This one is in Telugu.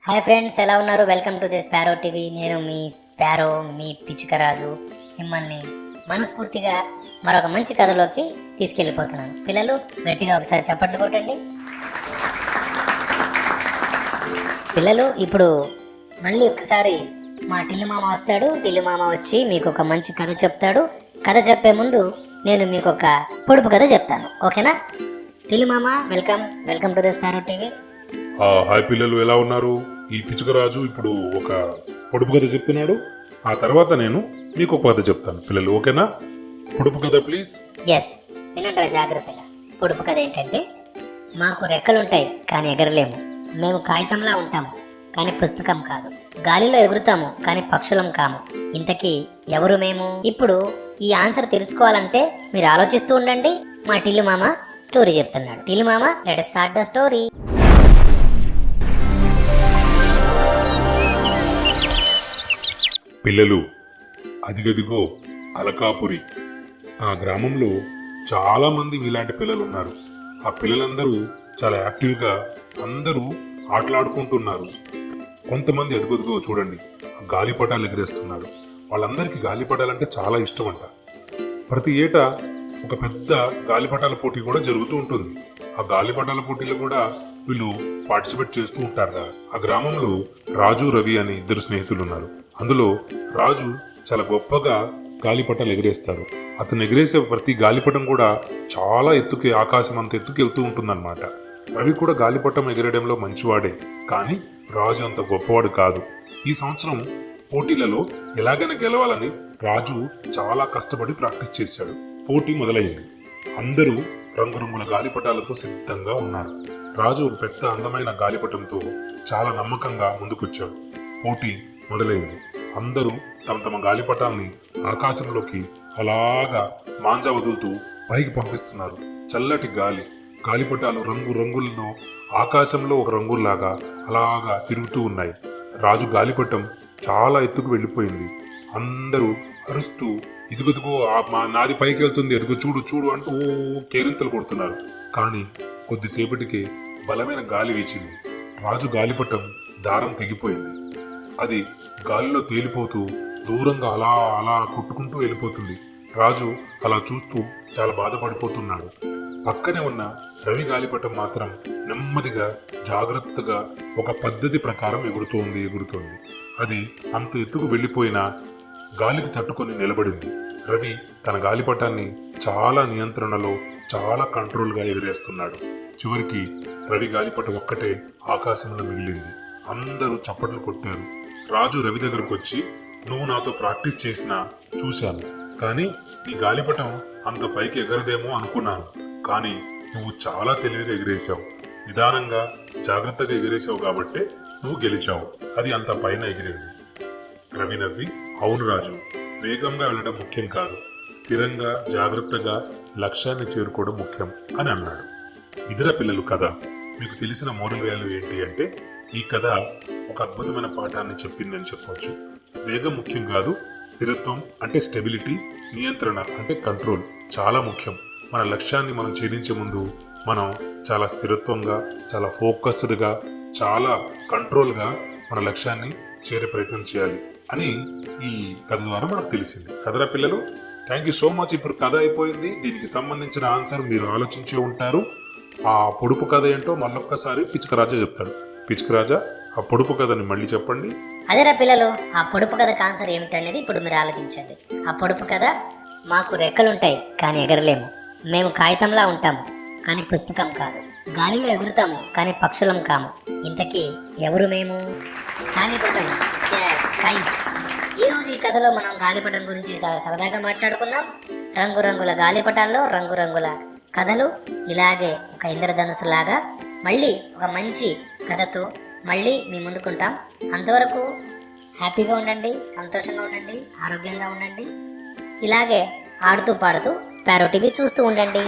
హాయ్ ఫ్రెండ్స్, ఎలా ఉన్నారు? Welcome to the sparrow TV. నేను మీ స్పారో, మీ పిచ్చుకరాజు. మిమ్మల్ని మనస్ఫూర్తిగా మరొక మంచి కథలోకి తీసుకెళ్ళిపోతున్నాను. పిల్లలు గట్టిగా ఒకసారి చప్పట్లు కొట్టండి. పిల్లలు, ఇప్పుడు మళ్ళీ ఒకసారి మా టిల్లు మామ వస్తాడు. టిల్లు మామ వచ్చి మీకు ఒక మంచి కథ చెప్తాడు. కథ చెప్పే ముందు నేను మీకు ఒక పొడుపు కథ చెప్తాను, ఓకేనా? టిల్లు మామ, welcome to the sparrow TV. Hi పిల్లలు, ఎలా ఉన్నారు? ఈ పిచ్చుకరాజు ఇప్పుడు ఒక పొడుపు కథ చెప్తున్నాడు. ఆ తర్వాత నేను మీకు ఒక కథ చెప్తాను. పిల్లలు ఓకేనా? పొడుపు కథ ప్లీజ్. ఎస్, వినండి జాగ్రత్తగా. పొడుపు కథ ఏంటంటే, మాకు రెక్కలుంటాయి కానీ ఎగరలేము. మేము కాగితంలా ఉంటాము కానీ పుస్తకం కాదు. గాలిలో ఎగురుతాము కానీ పక్షులం కాము. ఇంతకీ ఎవరు మేము? ఇప్పుడు ఈ ఆన్సర్ తెలుసుకోవాలంటే మీరు ఆలోచిస్తూ ఉండండి. మా టిల్లు మామ స్టోరీ చెప్తున్నాడు. టిల్లు మామ, let us start the story. పిల్లలు, అదిగదిగో అలకాపురి. ఆ గ్రామంలో చాలా మంది ఇలాంటి పిల్లలు ఉన్నారు. ఆ పిల్లలందరూ చాలా యాక్టివ్గా అందరూ ఆటలాడుకుంటున్నారు. కొంతమంది అదిగదిగో చూడండి, గాలిపటాలు ఎగిరేస్తున్నారు. వాళ్ళందరికీ గాలిపటాలంటే చాలా ఇష్టం అంట. ప్రతి ఏటా ఒక పెద్ద గాలిపటాల పోటీ కూడా జరుగుతూ ఉంటుంది. ఆ గాలిపటాల పోటీలో కూడా వీళ్ళు పార్టిసిపేట్ చేస్తూ ఉంటారు. ఆ గ్రామంలో రాజు, రవి అని ఇద్దరు స్నేహితులు ఉన్నారు. అందులో రాజు చాలా గొప్పగా గాలిపటాలు ఎగిరేస్తాడు. అతను ఎగిరేసే ప్రతి గాలిపటం కూడా చాలా ఎత్తుకి, ఆకాశం అంత ఎత్తుకి వెళ్తూ ఉంటుందన్నమాట. రవి కూడా గాలిపటం ఎగిరేయడంలో మంచివాడే, కానీ రాజు అంత గొప్పవాడు కాదు. ఈ సంవత్సరం పోటీలలో ఎలాగైనా గెలవాలని రాజు చాలా కష్టపడి ప్రాక్టీస్ చేశాడు. పోటీ మొదలైంది. అందరూ రంగురంగుల గాలిపటాలతో సిద్ధంగా ఉన్నారు. రాజు ఒక పెద్ద అందమైన గాలిపటంతో చాలా నమ్మకంగా ముందుకొచ్చాడు. పోటీ మొదలైంది. అందరూ తమ తమ గాలిపటాల్ని ఆకాశంలోకి అలాగా మాంజా వదులుతూ పైకి పంపిస్తున్నారు. చల్లటి గాలి, గాలిపటాలు రంగు రంగుల్లో ఆకాశంలో ఒక రంగుల్లాగా అలాగా తిరుగుతూ ఉన్నాయి. రాజు గాలిపటం చాలా ఎత్తుకు వెళ్ళిపోయింది. అందరూ అరుస్తూ, ఇదిగొదిగో నాది పైకి వెళ్తుంది, ఎదుగు చూడు చూడు అంటూ కేరింతలు కొడుతున్నారు. కానీ కొద్దిసేపటికే బలమైన గాలి వీచింది. రాజు గాలిపటం దారం తెగిపోయింది. అది గాలిలో తేలిపోతూ దూరంగా అలా అలా కొట్టుకుంటూ వెళ్ళిపోతుంది. రాజు అలా చూస్తూ చాలా బాధపడిపోతున్నాడు. పక్కనే ఉన్న రవి గాలిపటం మాత్రం నెమ్మదిగా, జాగ్రత్తగా ఒక పద్ధతి ప్రకారం ఎగురుతోంది. అది అంత ఎత్తుకు వెళ్ళిపోయినా గాలికి తట్టుకొని నిలబడింది. రవి తన గాలిపటాన్ని చాలా నియంత్రణలో, చాలా కంట్రోల్గా ఎగిరేస్తున్నాడు. చివరికి రవి గాలిపటం ఒక్కటే ఆకాశంలో మిగిలింది. అందరూ చప్పట్లు కొట్టారు. రాజు రవి దగ్గరకు వచ్చి, నువ్వు నాతో ప్రాక్టీస్ చేసినా చూశాను, కానీ నీ గాలిపటం అంత పైకి ఎగరదేమో అనుకున్నాను. కానీ నువ్వు చాలా తెలివిగా ఎగిరేశావు, నిదానంగా జాగ్రత్తగా ఎగిరేశావు కాబట్టే నువ్వు గెలిచావు. అది అంత పైన ఎగిరింది. రవి నవ్వి, అవును రాజు, వేగంగా వెళ్ళడం ముఖ్యం కాదు, స్థిరంగా జాగ్రత్తగా లక్ష్యాన్ని చేరుకోవడం ముఖ్యం అని అన్నాడు. ఇతర పిల్లలు కథ. మీకు తెలిసిన మోరల్ వాల్యూ ఏంటి అంటే, ఈ కథ ఒక అద్భుతమైన పాఠాన్ని చెప్పిందని చెప్పవచ్చు. వేగం ముఖ్యం కాదు, స్థిరత్వం అంటే స్టెబిలిటీ, నియంత్రణ అంటే కంట్రోల్ చాలా ముఖ్యం. మన లక్ష్యాన్ని మనం ఛేదించే ముందు మనం చాలా స్థిరత్వంగా, చాలా ఫోకస్డ్గా, చాలా కంట్రోల్గా మన లక్ష్యాన్ని చేరే ప్రయత్నం చేయాలి అని ఈ కథ ద్వారా మనకు తెలిసింది. కథరా పిల్లలు, థ్యాంక్ యూ సో మచ్. ఇప్పుడు కథ అయిపోయింది. దీనికి సంబంధించిన ఆన్సర్ మీరు ఆలోచించే ఉంటారు. ఆ పొడుపు కథ ఏంటో మళ్ళొక్కసారి పిచ్చుకరాజా చెప్తాడు. పిచ్చుకరాజా, ఆ పొడుపు కథని మళ్ళీ చెప్పండి. అదేరా పిల్లలు, ఆ పొడుపు కథకు ఆన్సర్ ఏమిటనేది ఇప్పుడు మీరు ఆలోచించండి. ఆ పొడుపు కథ, మాకు రెక్కలుంటాయి కానీ ఎగరలేము. మేము కాగితంలా ఉంటాము కానీ పుస్తకం కాదు. గాలిలో ఎగురుతాము కానీ పక్షులం కాము. ఇంతకీ ఎవరు మేము? గాలిపటం. కైట్. ఈరోజు ఈ కథలో మనం గాలిపటం గురించి చాలా సరదాగా మాట్లాడుకున్నాం. రంగురంగుల గాలిపటాల్లో రంగురంగుల కథలు. ఇలాగే ఒక ఇంద్రధనుసు లాగా మళ్ళీ ఒక మంచి కథతో మళ్ళీ మీ ముందుకుంటాం. అంతవరకు హ్యాపీగా ఉండండి, సంతోషంగా ఉండండి, ఆరోగ్యంగా ఉండండి. ఇలాగే ఆడుతూ పాడుతూ స్పారో టీవీ చూస్తూ ఉండండి.